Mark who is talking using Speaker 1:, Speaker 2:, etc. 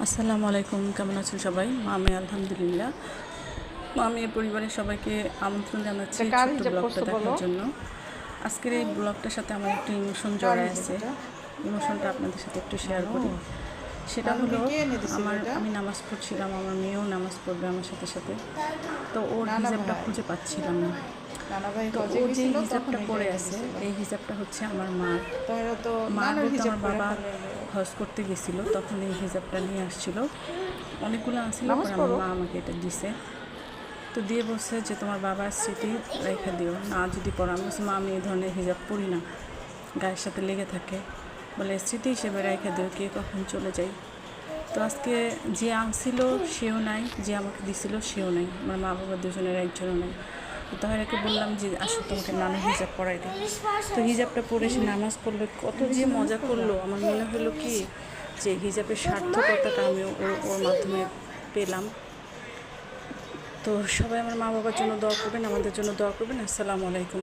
Speaker 1: আসসালামু আলাইকুম, কেমন আছেন সবাই? আমি আলহামদুলিল্লাহ। আমি পরিবারের সবাইকে আমন্ত্রণ জানাচ্ছি ছোট্ট ব্লগটা দেখার জন্য। আজকের এই ব্লগটার সাথে আমার একটু ইমোশন জড়ায় আছে। ইমোশনটা আপনাদের সাথে একটু শেয়ার করি। সেটা হলো, আমি নামাজ পড়ছিলাম, আমার মেয়েও নামাজ পড়বে আমার সাথে সাথে। তো ওর হিজাবটা খুঁজে পাচ্ছিলাম না। তো ও যে হিজাবটা পরে আছে, এই হিজাবটা হচ্ছে আমার মার। মা বলতে আমার বাবা হজ করতে গেছিলো, তখন এই হিজাবটা নিয়ে আসছিল। অনেকগুলো আসছিল, পরে আমার মা আমাকে এটা দিছে। তো দিয়ে বলছে যে তোমার বাবার স্মৃতি রেখে দিও, না যদি পড়ো। আমি বলছি, মা আমি এই ধরনের হিজাব পড়ি না, গায়ের সাথে লেগে থাকে। বলে স্মৃতি হিসেবে রেখে দিও, কে কখন চলে যাই। তো আজকে যে আনছিল সেও নাই, যে আমাকে দিছিল সেও নাই, আমার মা বাবা দুজনের একজনও নাই। তো তাহলে বললাম যে আসলে তোমাকে নানা হিজাব পড়াই দিই। তো হিজাবটা পরে সে নামাজ পড়লো, কত যে মজা করলো। আমার মনে হলো কি যে হিজাবের সার্থকতাটা আমি ওর মাধ্যমে পেলাম। তো সবাই আমার মা বাবার জন্য দোয়া করবেন, আমাদের জন্য দোয়া করবেন। আসসালামু আলাইকুম।